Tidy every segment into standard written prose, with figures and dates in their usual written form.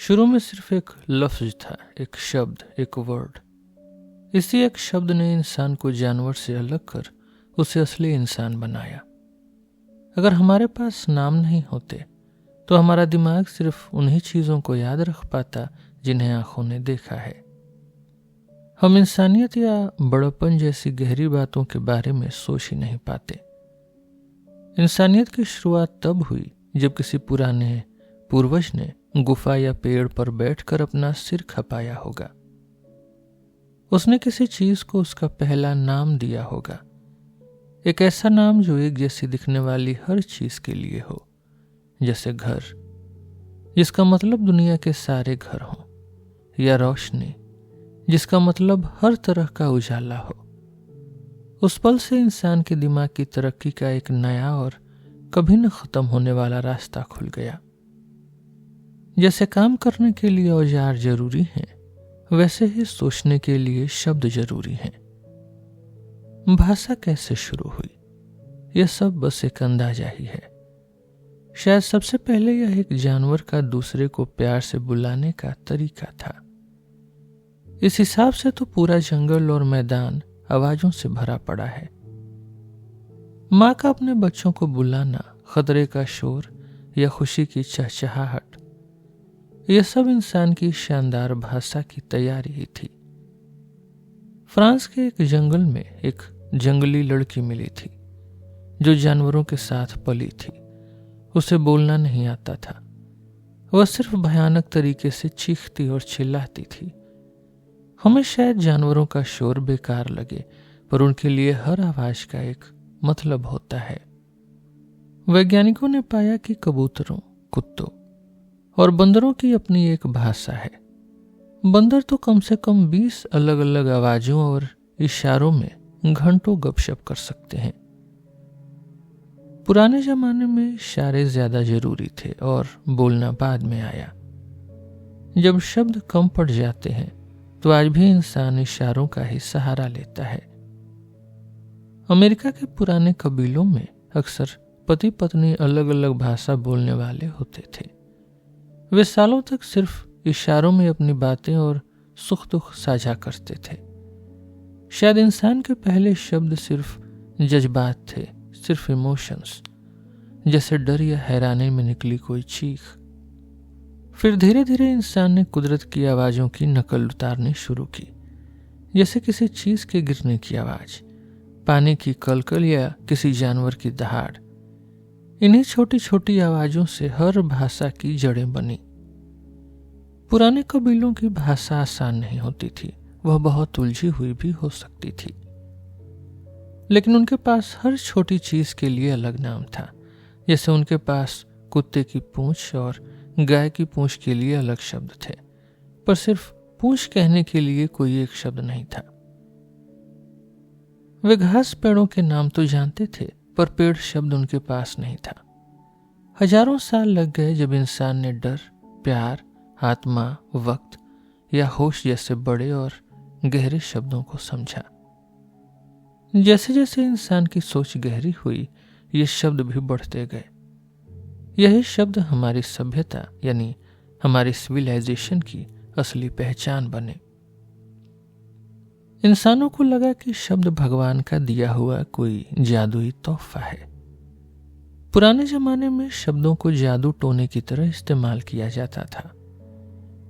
शुरू में सिर्फ एक लफ्ज था, एक शब्द, एक वर्ड। इसी एक शब्द ने इंसान को जानवर से अलग कर उसे असली इंसान बनाया। अगर हमारे पास नाम नहीं होते तो हमारा दिमाग सिर्फ उन्हीं चीजों को याद रख पाता जिन्हें आंखों ने देखा है। हम इंसानियत या बड़प्पन जैसी गहरी बातों के बारे में सोच ही नहीं पाते। इंसानियत की शुरुआत तब हुई जब किसी पुराने पूर्वज ने गुफा या पेड़ पर बैठकर अपना सिर खपाया होगा। उसने किसी चीज को उसका पहला नाम दिया होगा, एक ऐसा नाम जो एक जैसी दिखने वाली हर चीज के लिए हो, जैसे घर, जिसका मतलब दुनिया के सारे घर हों, या रोशनी, जिसका मतलब हर तरह का उजाला हो। उस पल से इंसान के दिमाग की तरक्की का एक नया और कभी न खत्म होने वाला रास्ता खुल गया। जैसे काम करने के लिए औजार जरूरी हैं, वैसे ही सोचने के लिए शब्द जरूरी हैं। भाषा कैसे शुरू हुई, यह सब बस एक अंदाजा ही है। शायद सबसे पहले यह एक जानवर का दूसरे को प्यार से बुलाने का तरीका था। इस हिसाब से तो पूरा जंगल और मैदान आवाजों से भरा पड़ा है। माँ का अपने बच्चों को बुलाना, खतरे का शोर या खुशी की चहचहाहट, यह सब इंसान की शानदार भाषा की तैयारी ही थी। फ्रांस के एक जंगल में एक जंगली लड़की मिली थी जो जानवरों के साथ पली थी। उसे बोलना नहीं आता था, वह सिर्फ भयानक तरीके से चीखती और चिल्लाती थी। हमें शायद जानवरों का शोर बेकार लगे, पर उनके लिए हर आवाज का एक मतलब होता है। वैज्ञानिकों ने पाया कि कबूतरों, कुत्तों और बंदरों की अपनी एक भाषा है। बंदर तो कम से कम 20 अलग अलग आवाजों और इशारों में घंटों गपशप कर सकते हैं। पुराने जमाने में इशारे ज्यादा जरूरी थे और बोलना बाद में आया। जब शब्द कम पड़ जाते हैं तो आज भी इंसान इशारों का ही सहारा लेता है। अमेरिका के पुराने कबीलों में अक्सर पति पत्नी अलग अलग भाषा बोलने वाले होते थे। वे सालों तक सिर्फ इशारों में अपनी बातें और सुख दुख साझा करते थे। शायद इंसान के पहले शब्द सिर्फ जज्बात थे, सिर्फ इमोशंस, जैसे डर या हैरानी में निकली कोई चीख। फिर धीरे धीरे इंसान ने कुदरत की आवाजों की नकल उतारनी शुरू की, जैसे किसी चीज के गिरने की आवाज, पानी की कलकल या किसी जानवर की दहाड़। इन्हीं छोटी छोटी आवाजों से हर भाषा की जड़ें बनी। पुराने कबीलों की भाषा आसान नहीं होती थी, वह बहुत उलझी हुई भी हो सकती थी। लेकिन उनके पास हर छोटी चीज के लिए अलग नाम था। जैसे उनके पास कुत्ते की पूंछ और गाय की पूंछ के लिए अलग शब्द थे, पर सिर्फ पूंछ कहने के लिए कोई एक शब्द नहीं था। वे घास पेड़ों के नाम तो जानते थे, पर पेड़ शब्द उनके पास नहीं था। हजारों साल लग गए जब इंसान ने डर, प्यार, आत्मा, वक्त या होश जैसे बड़े और गहरे शब्दों को समझा। जैसे जैसे इंसान की सोच गहरी हुई, ये शब्द भी बढ़ते गए। यही शब्द हमारी सभ्यता यानी हमारी सिविलाइजेशन की असली पहचान बने। इंसानों को लगा कि शब्द भगवान का दिया हुआ कोई जादुई तोहफा है। पुराने जमाने में शब्दों को जादू टोने की तरह इस्तेमाल किया जाता था।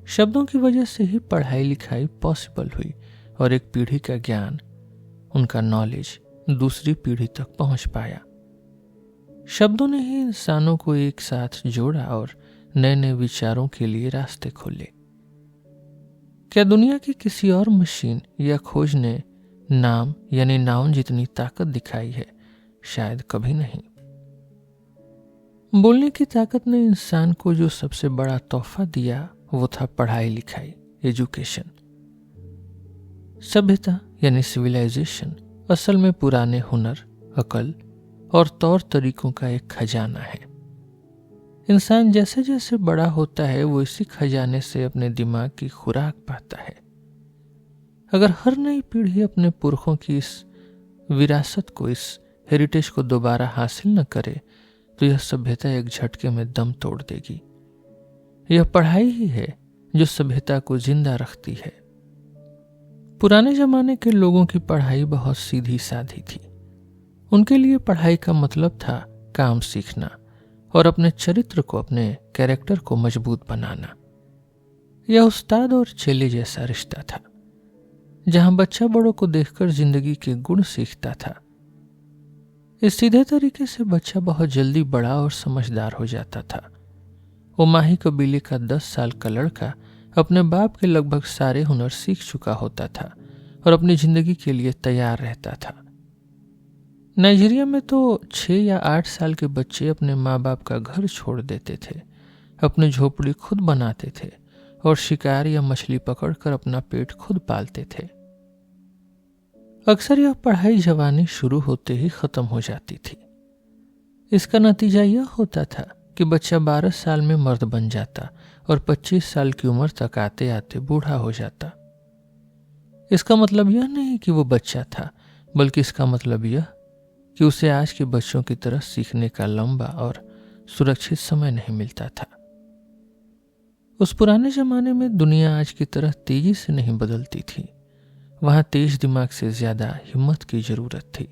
शब्दों की वजह से ही पढ़ाई लिखाई पॉसिबल हुई और एक पीढ़ी का ज्ञान, उनका नॉलेज दूसरी पीढ़ी तक पहुंच पाया। शब्दों ने ही इंसानों को एक साथ जोड़ा और नए नए विचारों के लिए रास्ते खोले। क्या दुनिया की किसी और मशीन या खोज ने नाम यानी नाउन जितनी ताकत दिखाई है? शायद कभी नहीं। बोलने की ताकत ने इंसान को जो सबसे बड़ा तोहफा दिया वो था पढ़ाई लिखाई, एजुकेशन। सभ्यता यानी सिविलाइजेशन असल में पुराने हुनर, अकल और तौर तरीकों का एक खजाना है। इंसान जैसे जैसे बड़ा होता है वो इसी खजाने से अपने दिमाग की खुराक पाता है। अगर हर नई पीढ़ी अपने पुरखों की इस विरासत को, इस हेरिटेज को दोबारा हासिल न करे तो यह सभ्यता एक झटके में दम तोड़ देगी। यह पढ़ाई ही है जो सभ्यता को जिंदा रखती है। पुराने जमाने के लोगों की पढ़ाई बहुत सीधी सादी थी। उनके लिए पढ़ाई का मतलब था काम सीखना और अपने चरित्र को, अपने कैरेक्टर को मजबूत बनाना। यह उस्ताद और चेले जैसा रिश्ता था, जहां बच्चा बड़ों को देखकर जिंदगी के गुण सीखता था। इस सीधे तरीके से बच्चा बहुत जल्दी बड़ा और समझदार हो जाता था। वो माही कबीले का 10 साल का लड़का अपने बाप के लगभग सारे हुनर सीख चुका होता था और अपनी जिंदगी के लिए तैयार रहता था। नाइजीरिया में तो 6 या 8 साल के बच्चे अपने माँ बाप का घर छोड़ देते थे, अपनी झोपड़ी खुद बनाते थे और शिकार या मछली पकड़कर अपना पेट खुद पालते थे। अक्सर यह पढ़ाई जवानी शुरू होते ही खत्म हो जाती थी। इसका नतीजा यह होता था कि बच्चा 12 साल में मर्द बन जाता और 25 साल की उम्र तक आते आते बूढ़ा हो जाता। इसका मतलब यह नहीं कि वो बच्चा था, बल्कि इसका मतलब यह कि उसे आज के बच्चों की तरह सीखने का लंबा और सुरक्षित समय नहीं मिलता था। उस पुराने जमाने में दुनिया आज की तरह तेजी से नहीं बदलती थी। वहां तेज दिमाग से ज्यादा हिम्मत की जरूरत थी।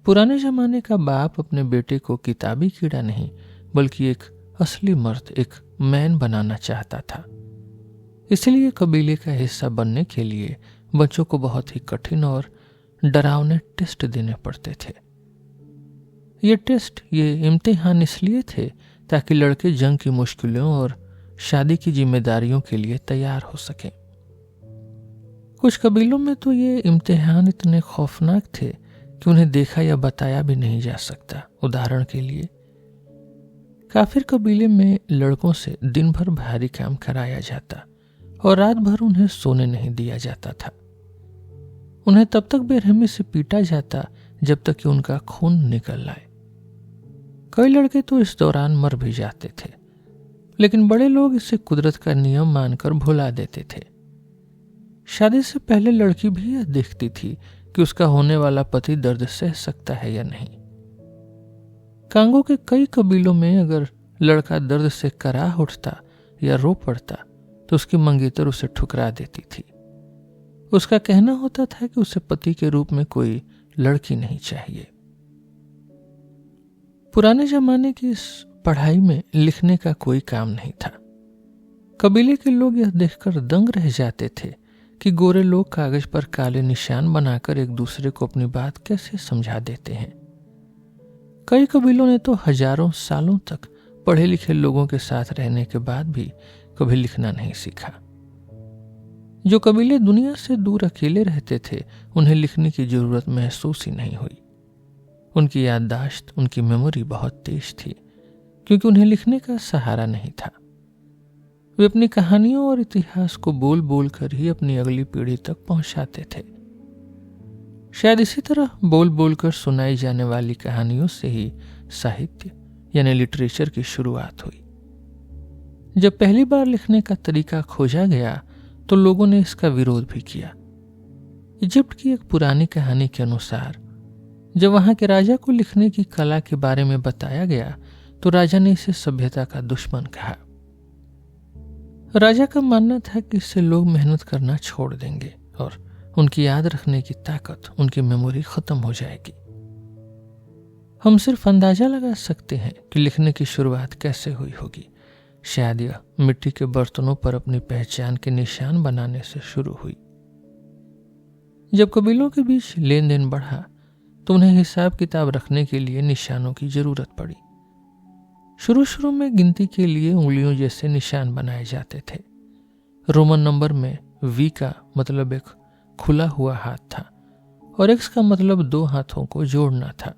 पुराने जमाने का बाप अपने बेटे को किताबी कीड़ा नहीं, बल्कि एक असली मर्द, एक मैन बनाना चाहता था। इसलिए कबीले का हिस्सा बनने के लिए बच्चों को बहुत ही कठिन और डरावने टेस्ट देने पड़ते थे। ये टेस्ट, ये इम्तिहान इसलिए थे ताकि लड़के जंग की मुश्किलों और शादी की जिम्मेदारियों के लिए तैयार हो सकें। कुछ कबीलों में तो ये इम्तिहान इतने खौफनाक थे कि उन्हें देखा या बताया भी नहीं जा सकता। उदाहरण के लिए, काफिर कबीले में लड़कों से दिन भर भारी काम कराया जाता और रात भर उन्हें सोने नहीं दिया जाता था। उन्हें तब तक बेरहमी से पीटा जाता जब तक कि उनका खून निकल आए। कई लड़के तो इस दौरान मर भी जाते थे, लेकिन बड़े लोग इसे कुदरत का नियम मानकर भुला देते थे। शादी से पहले लड़की भी यह देखती थी कि उसका होने वाला पति दर्द सह सकता है या नहीं। कांगो के कई कबीलों में अगर लड़का दर्द से कराह उठता या रो पड़ता तो उसकी मंगेतर उसे ठुकरा देती थी। उसका कहना होता था कि उसे पति के रूप में कोई लड़की नहीं चाहिए। पुराने जमाने की इस पढ़ाई में लिखने का कोई काम नहीं था। कबीले के लोग यह देखकर दंग रह जाते थे कि गोरे लोग कागज पर काले निशान बनाकर एक दूसरे को अपनी बात कैसे समझा देते हैं। कई कबीलों ने तो हजारों सालों तक पढ़े लिखे लोगों के साथ रहने के बाद भी कभी लिखना नहीं सीखा। जो कबीले दुनिया से दूर अकेले रहते थे, उन्हें लिखने की जरूरत महसूस ही नहीं हुई। उनकी याददाश्त, उनकी मेमोरी बहुत तेज थी, क्योंकि उन्हें लिखने का सहारा नहीं था। वे अपनी कहानियों और इतिहास को बोल बोल कर ही अपनी अगली पीढ़ी तक पहुंचाते थे। शायद इसी तरह बोल बोल कर सुनाई जाने वाली कहानियों से ही साहित्य यानी लिटरेचर की शुरुआत हुई। जब पहली बार लिखने का तरीका खोजा गया तो लोगों ने इसका विरोध भी किया। इजिप्ट की एक पुरानी कहानी के अनुसार जब वहां के राजा को लिखने की कला के बारे में बताया गया तो राजा ने इसे सभ्यता का दुश्मन कहा। राजा का मानना था कि इससे लोग मेहनत करना छोड़ देंगे और उनकी याद रखने की ताकत, उनकी मेमोरी खत्म हो जाएगी। हम सिर्फ अंदाजा लगा सकते हैं कि लिखने की शुरुआत कैसे हुई होगी। शायद यह मिट्टी के बर्तनों पर अपनी पहचान के निशान बनाने से शुरू हुई। जब कबीलों के बीच लेन देन बढ़ा तो उन्हें हिसाब किताब रखने के लिए निशानों की जरूरत पड़ी। शुरू में गिनती के लिए उंगलियों जैसे निशान बनाए जाते थे। रोमन नंबर में वी का मतलब एक खुला हुआ हाथ था और एक्स का मतलब 2 हाथों को जोड़ना था।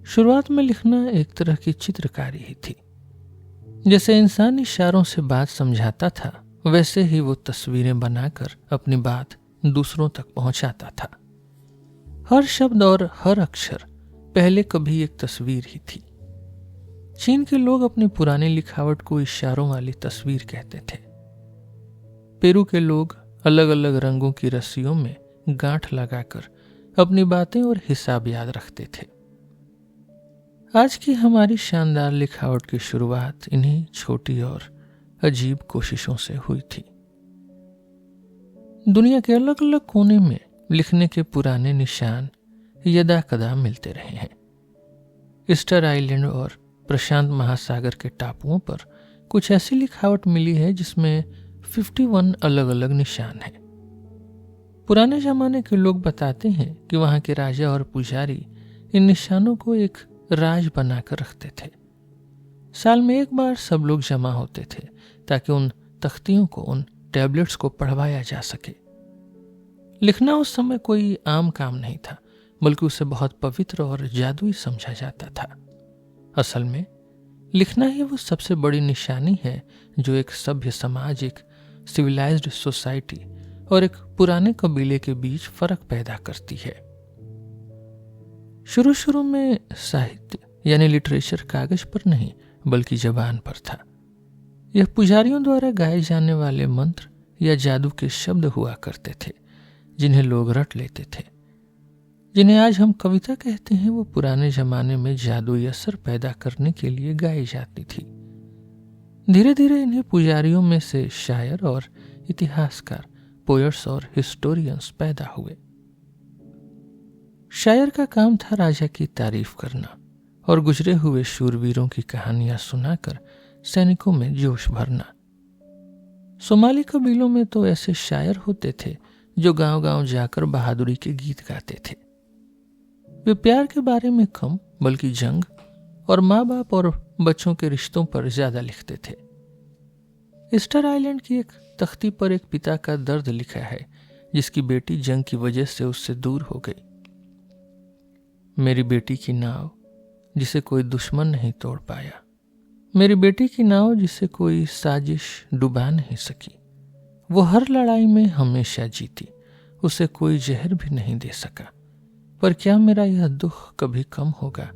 शुरुआत में लिखना एक तरह की चित्रकारी ही थी। जैसे इंसान इशारों से बात समझाता था, वैसे ही वो तस्वीरें बनाकर अपनी बात दूसरों तक पहुंचाता था। हर शब्द और हर अक्षर पहले कभी एक तस्वीर ही थी। चीन के लोग अपनी पुरानी लिखावट को इशारों वाली तस्वीर कहते थे। पेरू के लोग अलग अलग रंगों की रस्सियों में गांठ लगाकर अपनी बातें और हिसाब याद रखते थे। आज की हमारी शानदार लिखावट की शुरुआत इन्हीं छोटी और अजीब कोशिशों से हुई थी। दुनिया के अलग अलग कोने में लिखने के पुराने निशान यदा कदा मिलते रहे हैं। ईस्टर आइलैंड और प्रशांत महासागर के टापुओं पर कुछ ऐसी लिखावट मिली है जिसमें 51 अलग अलग निशान हैं। पुराने जमाने के लोग बताते हैं कि वहां के राजा और पुजारी इन निशानों को एक राज बनाकर रखते थे। साल में एक बार सब लोग जमा होते थे ताकि उन तख्तियों को, उन टैबलेट्स को पढ़वाया जा सके। लिखना उस समय कोई आम काम नहीं था, बल्कि उसे बहुत पवित्र और जादुई समझा जाता था। असल में लिखना ही वो सबसे बड़ी निशानी है जो एक सभ्य समाज, एक सिविलाइज्ड सोसाइटी और एक पुराने कबीले के बीच फर्क पैदा करती है। शुरू शुरू में साहित्य यानी लिटरेचर कागज पर नहीं बल्कि जबान पर था। यह पुजारियों द्वारा गाए जाने वाले मंत्र या जादू के शब्द हुआ करते थे जिन्हें लोग रट लेते थे। जिन्हें आज हम कविता कहते हैं, वो पुराने जमाने में जादुई असर पैदा करने के लिए गाई जाती थी। धीरे धीरे इन्हीं पुजारियों में से शायर और इतिहासकार, पोएट्स और हिस्टोरियंस पैदा हुए। शायर का काम था राजा की तारीफ करना और गुजरे हुए शूरवीरों की कहानियां सुनाकर सैनिकों में जोश भरना। सोमाली कबीलों में तो ऐसे शायर होते थे जो गांव-गांव जाकर बहादुरी के गीत गाते थे। वे प्यार के बारे में कम बल्कि जंग और माँ बाप और बच्चों के रिश्तों पर ज्यादा लिखते थे। ईस्टर आइलैंड की एक तख्ती पर एक पिता का दर्द लिखा है जिसकी बेटी जंग की वजह से उससे दूर हो गई। मेरी बेटी की नाव जिसे कोई दुश्मन नहीं तोड़ पाया, मेरी बेटी की नाव जिसे कोई साजिश डुबा नहीं सकी। वो हर लड़ाई में हमेशा जीती, उसे कोई जहर भी नहीं दे सका। पर क्या मेरा यह दुख कभी कम होगा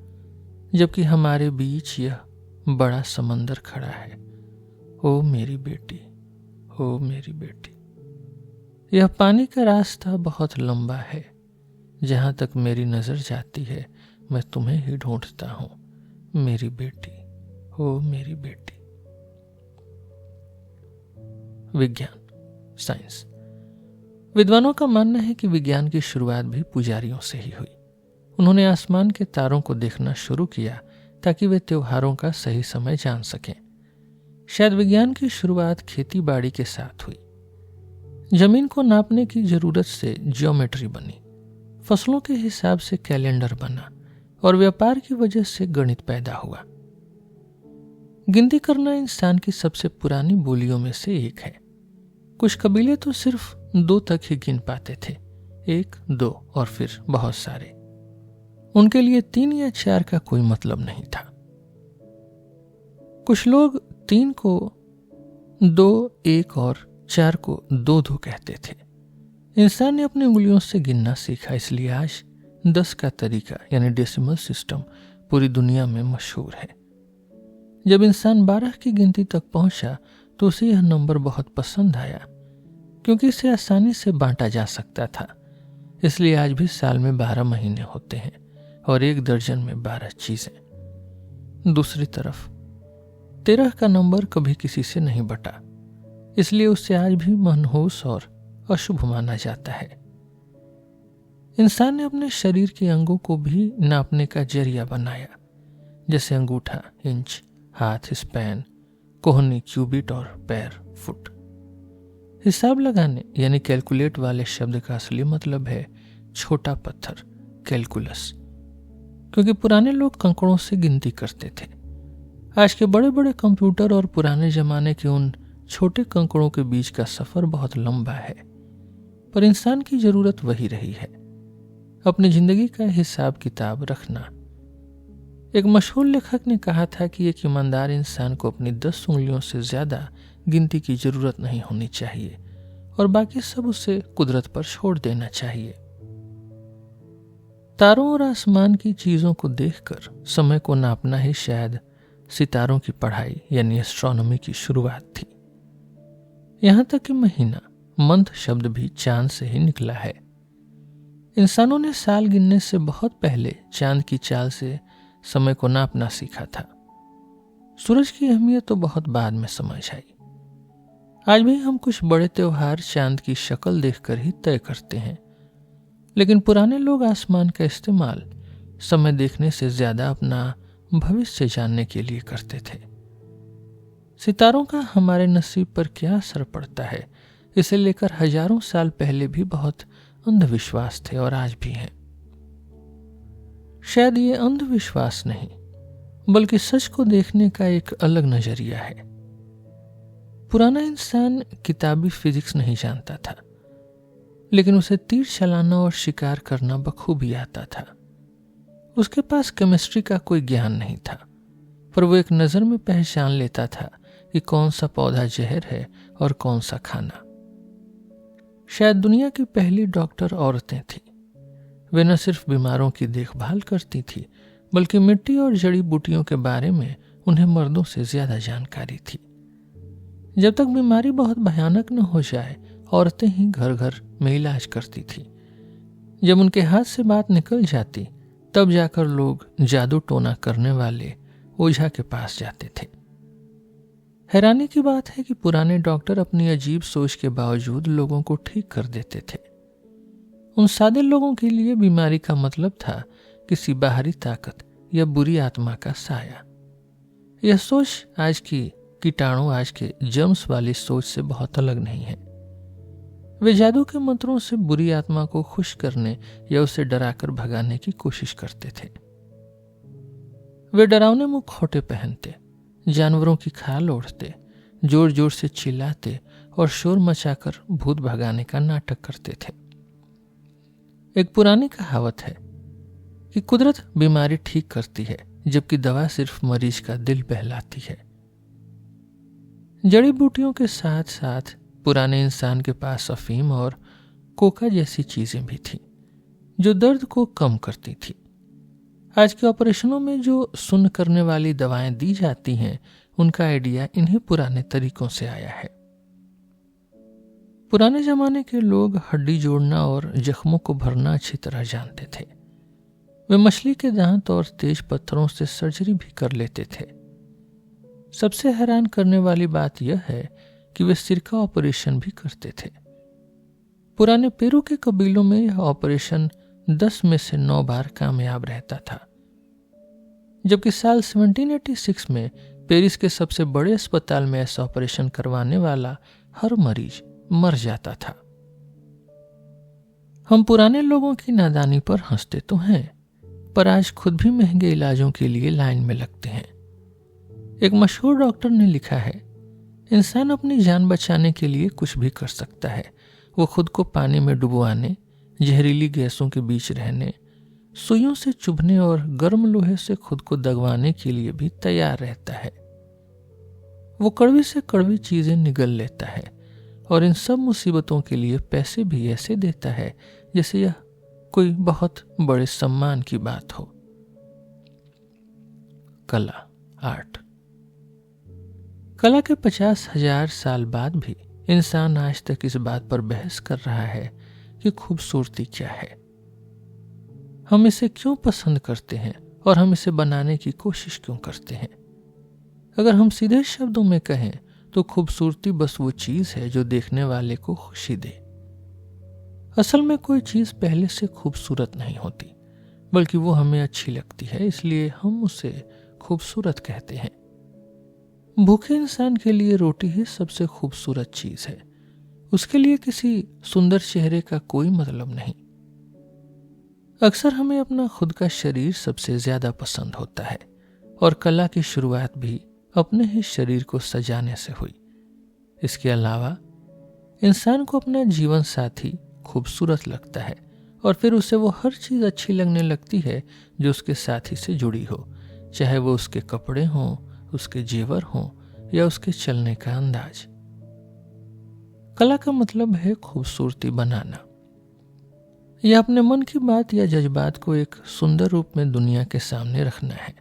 जबकि हमारे बीच यह बड़ा समंदर खड़ा है। ओ मेरी बेटी, ओ मेरी बेटी। यह पानी का रास्ता बहुत लंबा है, जहां तक मेरी नजर जाती है मैं तुम्हें ही ढूंढता हूं, मेरी बेटी, ओ मेरी बेटी। विज्ञान, साइंस। विद्वानों का मानना है कि विज्ञान की शुरुआत भी पुजारियों से ही हुई। उन्होंने आसमान के तारों को देखना शुरू किया ताकि वे त्योहारों का सही समय जान सकें। शायद विज्ञान की शुरुआत खेती बाड़ी के साथ हुई। जमीन को नापने की जरूरत से ज्योमेट्री बनी, फसलों के हिसाब से कैलेंडर बना और व्यापार की वजह से गणित पैदा हुआ। गिनती करना इंसान की सबसे पुरानी बोलियों में से एक है। कुछ कबीले तो सिर्फ 2 तक ही गिन पाते थे, 1, 2 और फिर बहुत सारे। उनके लिए 3 या 4 का कोई मतलब नहीं था। कुछ लोग 3 को 2, 1 और 4 को 2-2 कहते थे। इंसान ने अपनी उंगलियों से गिनना सीखा, इसलिए आज 10 का तरीका यानी डेसिमल सिस्टम पूरी दुनिया में मशहूर है। जब इंसान 12 की गिनती तक पहुंचा तो उसे यह नंबर बहुत पसंद आया क्योंकि इसे आसानी से बांटा जा सकता था। इसलिए आज भी साल में 12 महीने होते हैं और 1 दर्जन में 12 चीजें। दूसरी तरफ 13 का नंबर कभी किसी से नहीं बटा, इसलिए उसे आज भी मनहूस और अशुभ माना जाता है। इंसान ने अपने शरीर के अंगों को भी नापने का जरिया बनाया, जैसे अंगूठा इंच, हाथ स्पैन, कोहनी क्यूबिट और पैर फुट। हिसाब लगाने यानी कैलकुलेट वाले शब्द का असली मतलब है छोटा पत्थर, कैलकुलस, क्योंकि पुराने लोग कंकड़ों से गिनती करते थे। आज के बड़े बड़े कंप्यूटर और पुराने जमाने के उन छोटे कंकड़ों के बीच का सफर बहुत लंबा है, पर इंसान की जरूरत वही रही है, अपनी जिंदगी का हिसाब किताब रखना। एक मशहूर लेखक ने कहा था कि एक ईमानदार इंसान को अपनी 10 उंगलियों से ज्यादा गिनती की जरूरत नहीं होनी चाहिए और बाकी सब उसे कुदरत पर छोड़ देना चाहिए। तारों और आसमान की चीजों को देखकर समय को नापना ही शायद सितारों की पढ़ाई यानी एस्ट्रोनॉमी की शुरुआत थी। यहां तक कि महीना, मंथ शब्द भी चांद से ही निकला है। इंसानों ने साल गिनने से बहुत पहले चांद की चाल से समय को नापना सीखा था। सूरज की अहमियत तो बहुत बाद में समझ आई। आज भी हम कुछ बड़े त्योहार चांद की शक्ल देखकर ही तय करते हैं, लेकिन पुराने लोग आसमान का इस्तेमाल समय देखने से ज्यादा अपना भविष्य जानने के लिए करते थे। सितारों का हमारे नसीब पर क्या असर पड़ता है, इसे लेकर हजारों साल पहले भी बहुत अंधविश्वास थे और आज भी हैं। शायद ये अंधविश्वास नहीं, बल्कि सच को देखने का एक अलग नजरिया है। पुराना इंसान किताबी फिजिक्स नहीं जानता था, लेकिन उसे तीर चलाना और शिकार करना बखूबी आता था। उसके पास केमिस्ट्री का कोई ज्ञान नहीं था, पर वो एक नज़र में पहचान लेता था कि कौन सा पौधा जहर है और कौन सा खाना। शायद दुनिया की पहली डॉक्टर औरतें थीं। वे न सिर्फ बीमारों की देखभाल करती थी, बल्कि मिट्टी और जड़ी बूटियों के बारे में उन्हें मर्दों से ज्यादा जानकारी थी। जब तक बीमारी बहुत भयानक न हो जाए, औरतें ही घर घर में इलाज करती थी। जब उनके हाथ से बात निकल जाती, तब जाकर लोग जादू टोना करने वाले ओझा के पास जाते थे। हैरानी की बात है कि पुराने डॉक्टर अपनी अजीब सोच के बावजूद लोगों को ठीक कर देते थे। उन सादे लोगों के लिए बीमारी का मतलब था किसी बाहरी ताकत या बुरी आत्मा का साया। यह सोच आज की कीटाणु, आज के जर्म्स वाली सोच से बहुत अलग नहीं है। वे जादू के मंत्रों से बुरी आत्मा को खुश करने या उसे डराकर भगाने की कोशिश करते थे। वे डरावने मुखौटे पहनते, जानवरों की खाल ओढ़ते, जोर जोर से चिल्लाते और शोर मचाकर भूत भगाने का नाटक करते थे। एक पुरानी कहावत है कि कुदरत बीमारी ठीक करती है, जबकि दवा सिर्फ मरीज का दिल बहलाती है। जड़ी बूटियों के साथ साथ पुराने इंसान के पास अफीम और कोका जैसी चीजें भी थीं, जो दर्द को कम करती थी। आज के ऑपरेशनों में जो सुन्न करने वाली दवाएं दी जाती हैं, उनका आइडिया इन्हीं पुराने तरीकों से आया है। पुराने जमाने के लोग हड्डी जोड़ना और जख्मों को भरना अच्छी तरह जानते थे। वे मछली के दांत और तेज पत्थरों से सर्जरी भी कर लेते थे। सबसे हैरान करने वाली बात यह है कि वे सिर का ऑपरेशन भी करते थे। पुराने पेरू के कबीलों में यह ऑपरेशन 10 में से 9 बार कामयाब रहता था, जबकि साल 1786 में पेरिस के सबसे बड़े अस्पताल में ऐसा ऑपरेशन करवाने वाला हर मरीज मर जाता था। हम पुराने लोगों की नादानी पर हंसते तो हैं, पर आज खुद भी महंगे इलाजों के लिए लाइन में लगते हैं। एक मशहूर डॉक्टर ने लिखा है, इंसान अपनी जान बचाने के लिए कुछ भी कर सकता है। वो खुद को पानी में डुबवाने, जहरीली गैसों के बीच रहने, सुइयों से चुभने और गर्म लोहे से खुद को दगवाने के लिए भी तैयार रहता है। वो कड़वी से कड़वी चीजें निगल लेता है और इन सब मुसीबतों के लिए पैसे भी ऐसे देता है जैसे यह कोई बहुत बड़े सम्मान की बात हो। कला, आर्ट। कला के 50,000 साल बाद भी इंसान आज तक इस बात पर बहस कर रहा है कि खूबसूरती क्या है, हम इसे क्यों पसंद करते हैं और हम इसे बनाने की कोशिश क्यों करते हैं। अगर हम सीधे शब्दों में कहें तो खूबसूरती बस वो चीज है जो देखने वाले को खुशी दे। असल में कोई चीज पहले से खूबसूरत नहीं होती, बल्कि वो हमें अच्छी लगती है, इसलिए हम उसे खूबसूरत कहते हैं। भूखे इंसान के लिए रोटी ही सबसे खूबसूरत चीज है। उसके लिए किसी सुंदर चेहरे का कोई मतलब नहीं। अक्सर हमें अपना खुद का शरीर सबसे ज्यादा पसंद होता है, और कला की शुरुआत भी अपने ही शरीर को सजाने से हुई। इसके अलावा इंसान को अपना जीवन साथी खूबसूरत लगता है, और फिर उसे वो हर चीज अच्छी लगने लगती है जो उसके साथी से जुड़ी हो, चाहे वो उसके कपड़े हों, उसके जेवर हों या उसके चलने का अंदाज। कला का मतलब है खूबसूरती बनाना, यह अपने मन की बात या जज्बात को एक सुंदर रूप में दुनिया के सामने रखना है।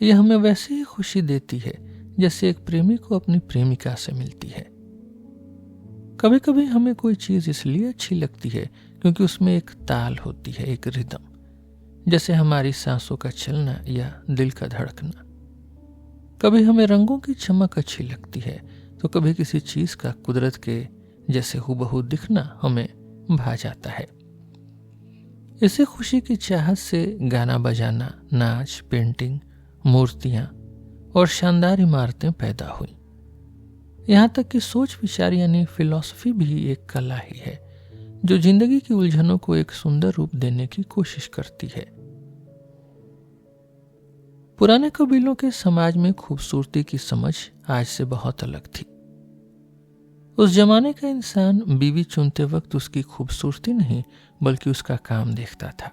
यह हमें वैसे ही खुशी देती है जैसे एक प्रेमी को अपनी प्रेमिका से मिलती है। कभी कभी हमें कोई चीज इसलिए अच्छी लगती है क्योंकि उसमें एक ताल होती है, एक रिदम, जैसे हमारी सांसों का चलना या दिल का धड़कना। कभी हमें रंगों की चमक अच्छी लगती है तो कभी किसी चीज का कुदरत के जैसे हूबहू दिखना हमें भा जाता है। इसी खुशी की चाहत से गाना बजाना, नाच, पेंटिंग, मूर्तियां और शानदार इमारतें पैदा हुई। यहाँ तक कि सोच विचार यानी फिलॉसफी भी एक कला ही है जो जिंदगी की उलझनों को एक सुंदर रूप देने की कोशिश करती है। पुराने कबीलों के समाज में खूबसूरती की समझ आज से बहुत अलग थी। उस जमाने का इंसान बीवी चुनते वक्त उसकी खूबसूरती नहीं बल्कि उसका काम देखता था।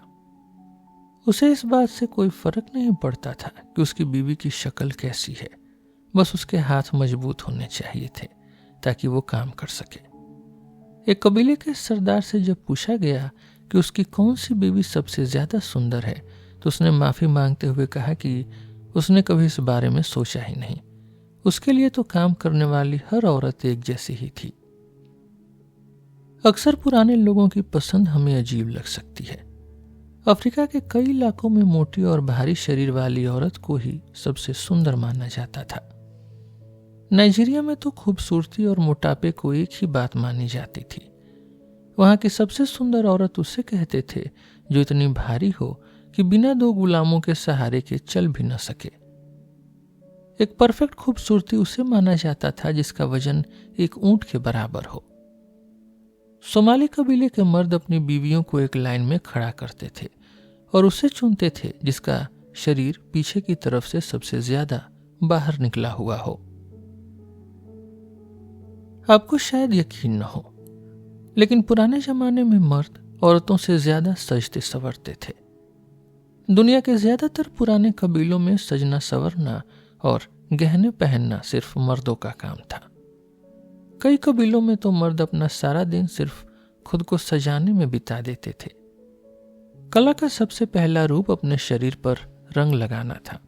उसे इस बात से कोई फर्क नहीं पड़ता था कि उसकी बीवी की शक्ल कैसी है, बस उसके हाथ मजबूत होने चाहिए थे ताकि वो काम कर सके। एक कबीले के सरदार से जब पूछा गया कि उसकी कौन सी बीवी सबसे ज्यादा सुंदर है तो उसने माफी मांगते हुए कहा कि उसने कभी इस बारे में सोचा ही नहीं, उसके लिए तो काम करने वाली हर औरत एक जैसी ही थी। अक्सर पुराने लोगों की पसंद हमें अजीब लग सकती है। अफ्रीका के कई इलाकों में मोटी और भारी शरीर वाली औरत को ही सबसे सुंदर माना जाता था। नाइजीरिया में तो खूबसूरती और मोटापे को एक ही बात मानी जाती थी। वहां की सबसे सुंदर औरत उसे कहते थे जो इतनी भारी हो कि बिना दो गुलामों के सहारे के चल भी न सके। एक परफेक्ट खूबसूरती उसे माना जाता था जिसका वजन एक ऊंट के बराबर हो। सोमाली कबीले के मर्द अपनी बीवियों को एक लाइन में खड़ा करते थे और उसे चुनते थे जिसका शरीर पीछे की तरफ से सबसे ज्यादा बाहर निकला हुआ हो। आपको शायद यकीन न हो, लेकिन पुराने जमाने में मर्द औरतों से ज्यादा सजते संवरते थे। दुनिया के ज्यादातर पुराने कबीलों में सजना संवरना और गहने पहनना सिर्फ मर्दों का काम था। कई कबीलों में तो मर्द अपना सारा दिन सिर्फ खुद को सजाने में बिता देते थे। कला का सबसे पहला रूप अपने शरीर पर रंग लगाना था।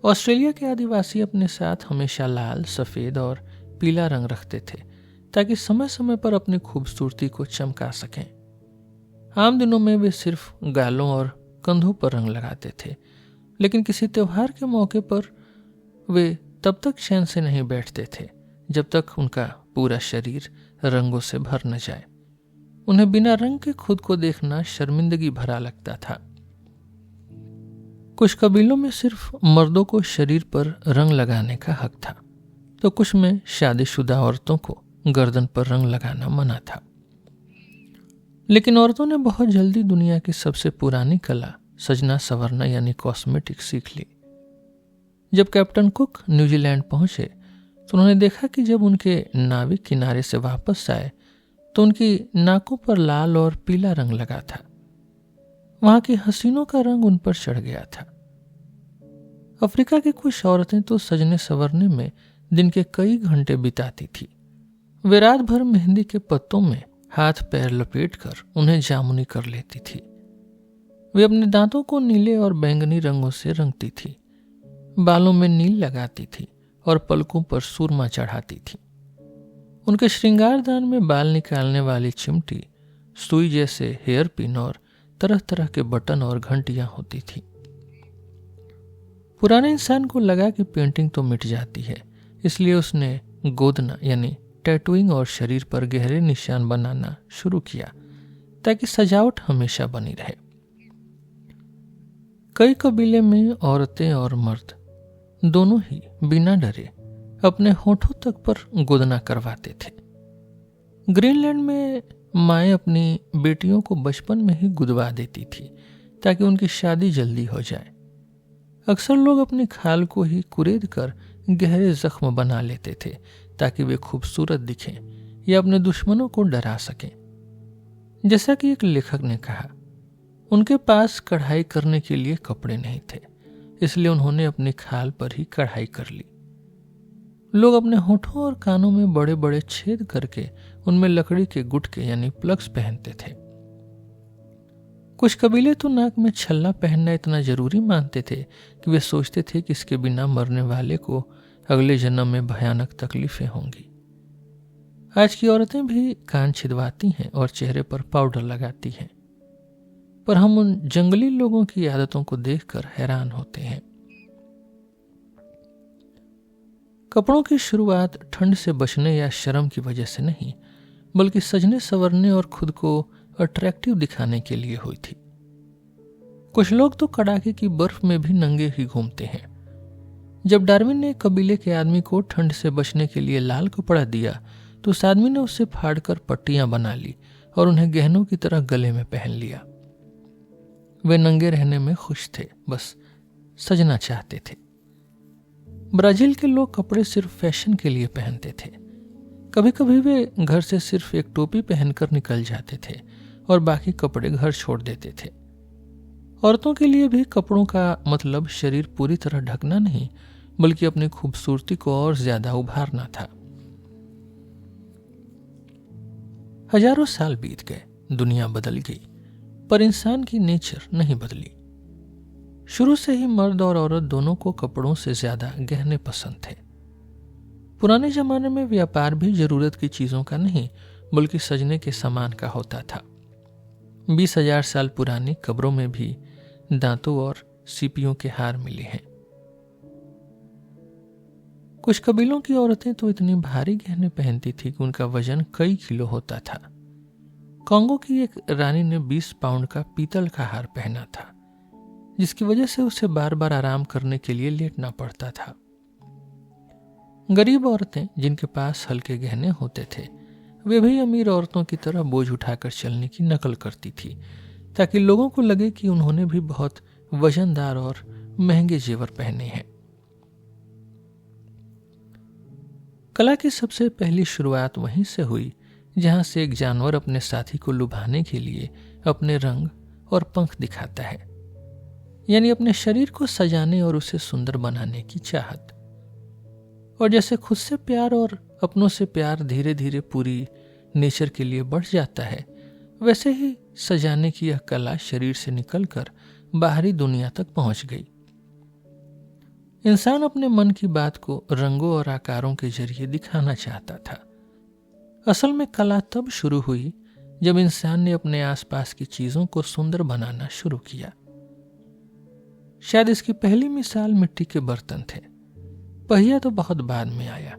ऑस्ट्रेलिया के आदिवासी अपने साथ हमेशा लाल, सफेद और पीला रंग रखते थे ताकि समय समय पर अपनी खूबसूरती को चमका सकें। आम दिनों में वे सिर्फ गालों और कंधों पर रंग लगाते थे, लेकिन किसी त्योहार के मौके पर वे तब तक चैन से नहीं बैठते थे जब तक उनका पूरा शरीर रंगों से भर न जाए। उन्हें बिना रंग के खुद को देखना शर्मिंदगी भरा लगता था। कुछ कबीलों में सिर्फ मर्दों को शरीर पर रंग लगाने का हक था, तो कुछ में शादीशुदा औरतों को गर्दन पर रंग लगाना मना था। लेकिन औरतों ने बहुत जल्दी दुनिया की सबसे पुरानी कला सजना संवरना यानी कॉस्मेटिक सीख ली। जब कैप्टन कुक न्यूजीलैंड पहुंचे तो उन्होंने देखा कि जब उनके नाविक किनारे से वापस आए तो उनकी नाकों पर लाल और पीला रंग लगा था। वहां की हसीनों का रंग उन पर चढ़ गया था। अफ्रीका की कुछ औरतें तो सजने संवरने में दिन के कई घंटे बिताती थी। वे रात भर मेहंदी के पत्तों में हाथ पैर लपेटकर उन्हें जामुनी कर लेती थी। वे अपने दांतों को नीले और बैंगनी रंगों से रंगती थी, बालों में नील लगाती थी और पलकों पर सुरमा चढ़ाती थी। उनके श्रृंगारदान में बाल निकालने वाली चिमटी, सुई जैसे हेयर पिन और तरह तरह के बटन और घंटियां होती थी। पुराने इंसान को लगा कि पेंटिंग तो मिट जाती है, इसलिए उसने गोदना यानी टैटूइंग और शरीर पर गहरे निशान बनाना शुरू किया ताकि सजावट हमेशा बनी रहे। कई कबीले में औरतें और मर्द दोनों ही बिना डरे अपने होठों तक पर गोदना करवाते थे। ग्रीनलैंड में माएं अपनी बेटियों को बचपन में ही गुदवा देती थी ताकि उनकी शादी जल्दी हो जाए। अक्सर लोग अपनी खाल को ही कुरेद कर गहरे जख्म बना लेते थे ताकि वे खूबसूरत दिखें या अपने दुश्मनों को डरा सकें। जैसा कि एक लेखक ने कहा, उनके पास कढ़ाई करने के लिए कपड़े नहीं थे, इसलिए उन्होंने अपनी खाल पर ही कढ़ाई कर ली। लोग अपने होठों और कानों में बड़े बड़े छेद करके उनमें लकड़ी के गुटके यानी प्लग्स पहनते थे। कुछ कबीले तो नाक में छल्ला पहनना इतना जरूरी मानते थे कि वे सोचते थे कि इसके बिना मरने वाले को अगले जन्म में भयानक तकलीफें होंगी। आज की औरतें भी कान छिदवाती हैं और चेहरे पर पाउडर लगाती हैं, पर हम उन जंगली लोगों की आदतों को देखकर हैरान होते हैं। कपड़ों की शुरुआत ठंड से बचने या शर्म की वजह से नहीं, बल्कि सजने संवरने और खुद को अट्रैक्टिव दिखाने के लिए हुई थी। कुछ लोग तो कड़ाके की बर्फ में भी नंगे ही घूमते हैं। जब डार्विन ने कबीले के आदमी को ठंड से बचने के लिए लाल कपड़ा दिया तो उस आदमी ने उसे फाड़कर पट्टियां बना ली और उन्हें गहनों की तरह गले में पहन लिया। वे नंगे रहने में खुश थे, बस सजना चाहते थे। ब्राजील के लोग कपड़े सिर्फ फैशन के लिए पहनते थे। कभी कभी वे घर से सिर्फ एक टोपी पहनकर निकल जाते थे और बाकी कपड़े घर छोड़ देते थे। औरतों के लिए भी कपड़ों का मतलब शरीर पूरी तरह ढकना नहीं, बल्कि अपनी खूबसूरती को और ज्यादा उभारना था। हजारों साल बीत गए, दुनिया बदल गई, पर इंसान की नेचर नहीं बदली। शुरू से ही मर्द और औरत दोनों को कपड़ों से ज्यादा गहने पसंद थे। पुराने जमाने में व्यापार भी जरूरत की चीजों का नहीं, बल्कि सजने के सामान का होता था। 20,000 साल पुरानी कब्रों में भी दांतों और सीपियों के हार मिले हैं। कुछ कबीलों की औरतें तो इतनी भारी गहने पहनती थी कि उनका वजन कई किलो होता था। कांगो की एक रानी ने 20 पाउंड का पीतल का हार पहना था, जिसकी वजह से उसे बार बार आराम करने के लिए लेटना पड़ता था। गरीब औरतें जिनके पास हल्के गहने होते थे, वे भी अमीर औरतों की तरह बोझ उठाकर चलने की नकल करती थी, ताकि लोगों को लगे कि उन्होंने भी बहुत वजनदार और महंगे जेवर पहने हैं। कला की सबसे पहली शुरुआत वहीं से हुई जहां से एक जानवर अपने साथी को लुभाने के लिए अपने रंग और पंख दिखाता है, यानी अपने शरीर को सजाने और उसे सुंदर बनाने की चाहत। और जैसे खुद से प्यार और अपनों से प्यार धीरे धीरे पूरी नेचर के लिए बढ़ जाता है, वैसे ही सजाने की यह कला शरीर से निकलकर बाहरी दुनिया तक पहुंच गई। इंसान अपने मन की बात को रंगों और आकारों के जरिए दिखाना चाहता था। असल में कला तब शुरू हुई जब इंसान ने अपने आसपास की चीजों को सुंदर बनाना शुरू किया। शायद इसकी पहली मिसाल मिट्टी के बर्तन थे। पहिया तो बहुत बाद में आया,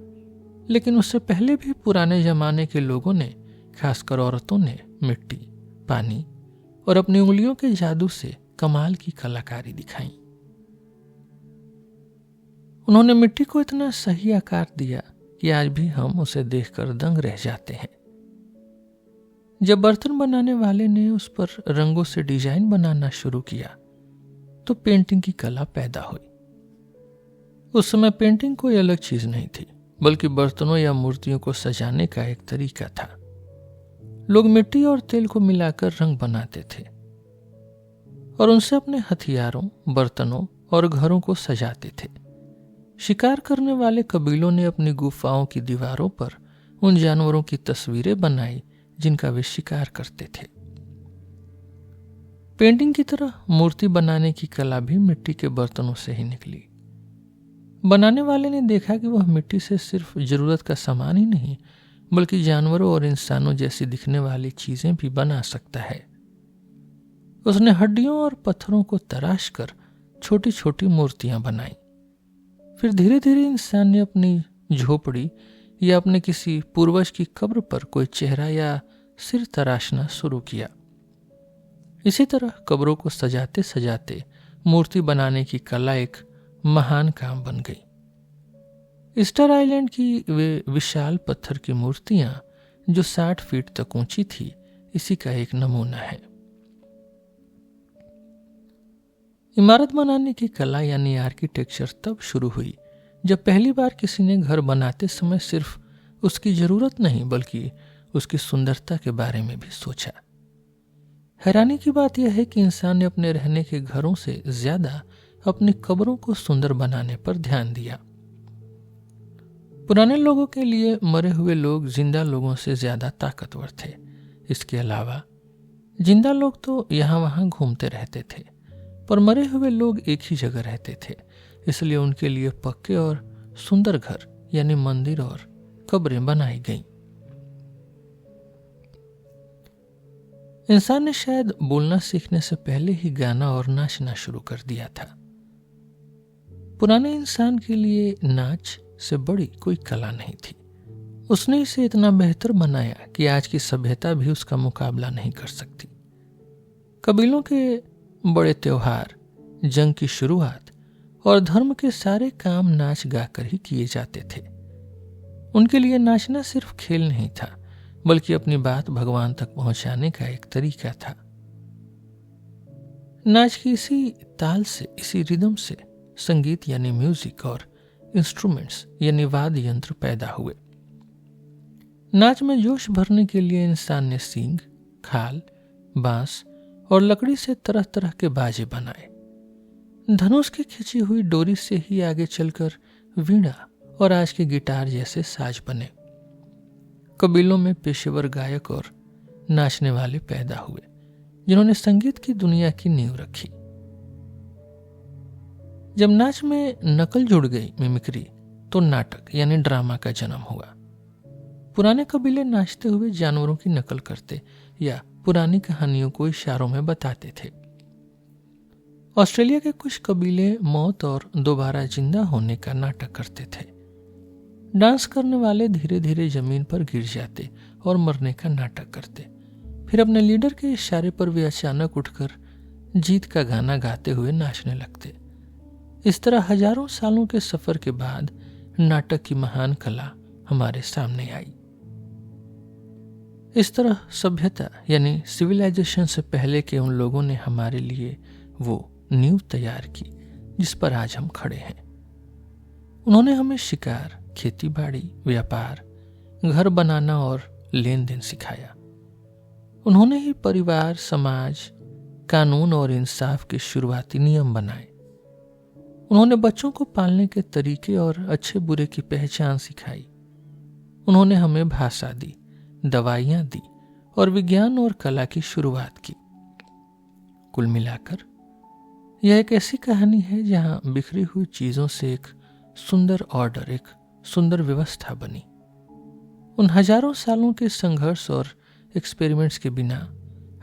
लेकिन उससे पहले भी पुराने जमाने के लोगों ने, खासकर औरतों ने, मिट्टी, पानी और अपनी उंगलियों के जादू से कमाल की कलाकारी दिखाई। उन्होंने मिट्टी को इतना सही आकार दिया कि आज भी हम उसे देखकर दंग रह जाते हैं। जब बर्तन बनाने वाले ने उस पर रंगों से डिजाइन बनाना शुरू किया तो पेंटिंग की कला पैदा हुई। उस समय पेंटिंग कोई अलग चीज नहीं थी, बल्कि बर्तनों या मूर्तियों को सजाने का एक तरीका था। लोग मिट्टी और तेल को मिलाकर रंग बनाते थे और उनसे अपने हथियारों, बर्तनों और घरों को सजाते थे। शिकार करने वाले कबीलों ने अपनी गुफाओं की दीवारों पर उन जानवरों की तस्वीरें बनाई जिनका वे शिकार करते थे। पेंटिंग की तरह मूर्ति बनाने की कला भी मिट्टी के बर्तनों से ही निकली। बनाने वाले ने देखा कि वह मिट्टी से सिर्फ जरूरत का सामान ही नहीं, बल्कि जानवरों और इंसानों जैसी दिखने वाली चीजें भी बना सकता है। उसने हड्डियों और पत्थरों को तराश कर छोटी छोटी मूर्तियां बनाई। फिर धीरे धीरे इंसान ने अपनी झोपड़ी या अपने किसी पूर्वज की कब्र पर कोई चेहरा या सिर तराशना शुरू किया। इसी तरह कब्रों को सजाते सजाते मूर्ति बनाने की कला एक महान काम बन गई। ईस्टर आइलैंड की वे विशाल पत्थर की मूर्तियां जो 60 फीट तक ऊंची थी, इसी का एक नमूना है। इमारत बनाने की कला यानी आर्किटेक्चर तब शुरू हुई जब पहली बार किसी ने घर बनाते समय सिर्फ उसकी जरूरत नहीं, बल्कि उसकी सुंदरता के बारे में भी सोचा। हैरानी की बात यह है कि इंसान ने अपने रहने के घरों से ज्यादा अपनी कब्रों को सुंदर बनाने पर ध्यान दिया। पुराने लोगों के लिए मरे हुए लोग जिंदा लोगों से ज्यादा ताकतवर थे। इसके अलावा जिंदा लोग तो यहाँ वहां घूमते रहते थे, पर मरे हुए लोग एक ही जगह रहते थे, इसलिए उनके लिए पक्के और सुंदर घर यानी मंदिर और कब्रें बनाई गईं। इंसान ने शायद बोलना सीखने से पहले ही गाना और नाचना शुरू कर दिया था। पुराने इंसान के लिए नाच से बड़ी कोई कला नहीं थी। उसने इसे इतना बेहतर बनाया कि आज की सभ्यता भी उसका मुकाबला नहीं कर सकती। कबीलों के बड़े त्योहार, जंग की शुरुआत और धर्म के सारे काम नाच गाकर ही किए जाते थे। उनके लिए नाचना सिर्फ खेल नहीं था, बल्कि अपनी बात भगवान तक पहुंचाने का एक तरीका था। नाच की इसी ताल से, इसी रिदम से संगीत यानी म्यूजिक और इंस्ट्रूमेंट्स यानी वाद्य यंत्र पैदा हुए। नाच में जोश भरने के लिए इंसान ने सींग, खाल, बांस और लकड़ी से तरह तरह के बाजे बनाए। धनुष की खिंची हुई डोरी से ही आगे चलकर वीणा और आज के गिटार जैसे साज बने। कबीलों में पेशेवर गायक और नाचने वाले पैदा हुए, जिन्होंने संगीत की दुनिया की नींव रखी। जब नाच में नकल जुड़ गई, मिमिक्री, तो नाटक यानी ड्रामा का जन्म हुआ। पुराने कबीले नाचते हुए जानवरों की नकल करते या पुरानी कहानियों को इशारों में बताते थे। ऑस्ट्रेलिया के कुछ कबीले मौत और दोबारा जिंदा होने का नाटक करते थे। डांस करने वाले धीरे धीरे जमीन पर गिर जाते और मरने का नाटक करते। फिर अपने लीडर के इशारे पर वे अचानक उठकर जीत का गाना गाते हुए नाचने लगते। इस तरह हजारों सालों के सफर के बाद नाटक की महान कला हमारे सामने आई। इस तरह सभ्यता यानी सिविलाइजेशन से पहले के उन लोगों ने हमारे लिए वो नींव तैयार की जिस पर आज हम खड़े हैं। उन्होंने हमें शिकार, खेती बाड़ी, व्यापार, घर बनाना और लेन देन सिखाया। उन्होंने ही परिवार, समाज, कानून और इंसाफ के शुरुआती नियम बनाए। उन्होंने बच्चों को पालने के तरीके और अच्छे बुरे की पहचान सिखाई। उन्होंने हमें भाषा दी, दवाइयां दी और विज्ञान और कला की शुरुआत की। कुल मिलाकर यह एक ऐसी कहानी है जहां बिखरी हुई चीजों से एक सुंदर ऑर्डर, एक सुंदर व्यवस्था बनी। उन हजारों सालों के संघर्ष और एक्सपेरिमेंट्स के बिना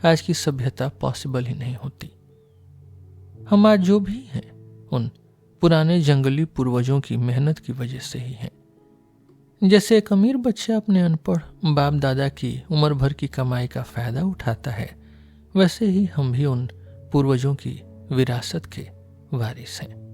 आज की सभ्यता पॉसिबल ही नहीं होती। हम आज जो भी हैं उन पुराने जंगली पूर्वजों की मेहनत की वजह से ही हैं। जैसे एक अमीर बच्चा अपने अनपढ़ बाप दादा की उम्र भर की कमाई का फायदा उठाता है, वैसे ही हम भी उन पूर्वजों की विरासत के वारिस हैं।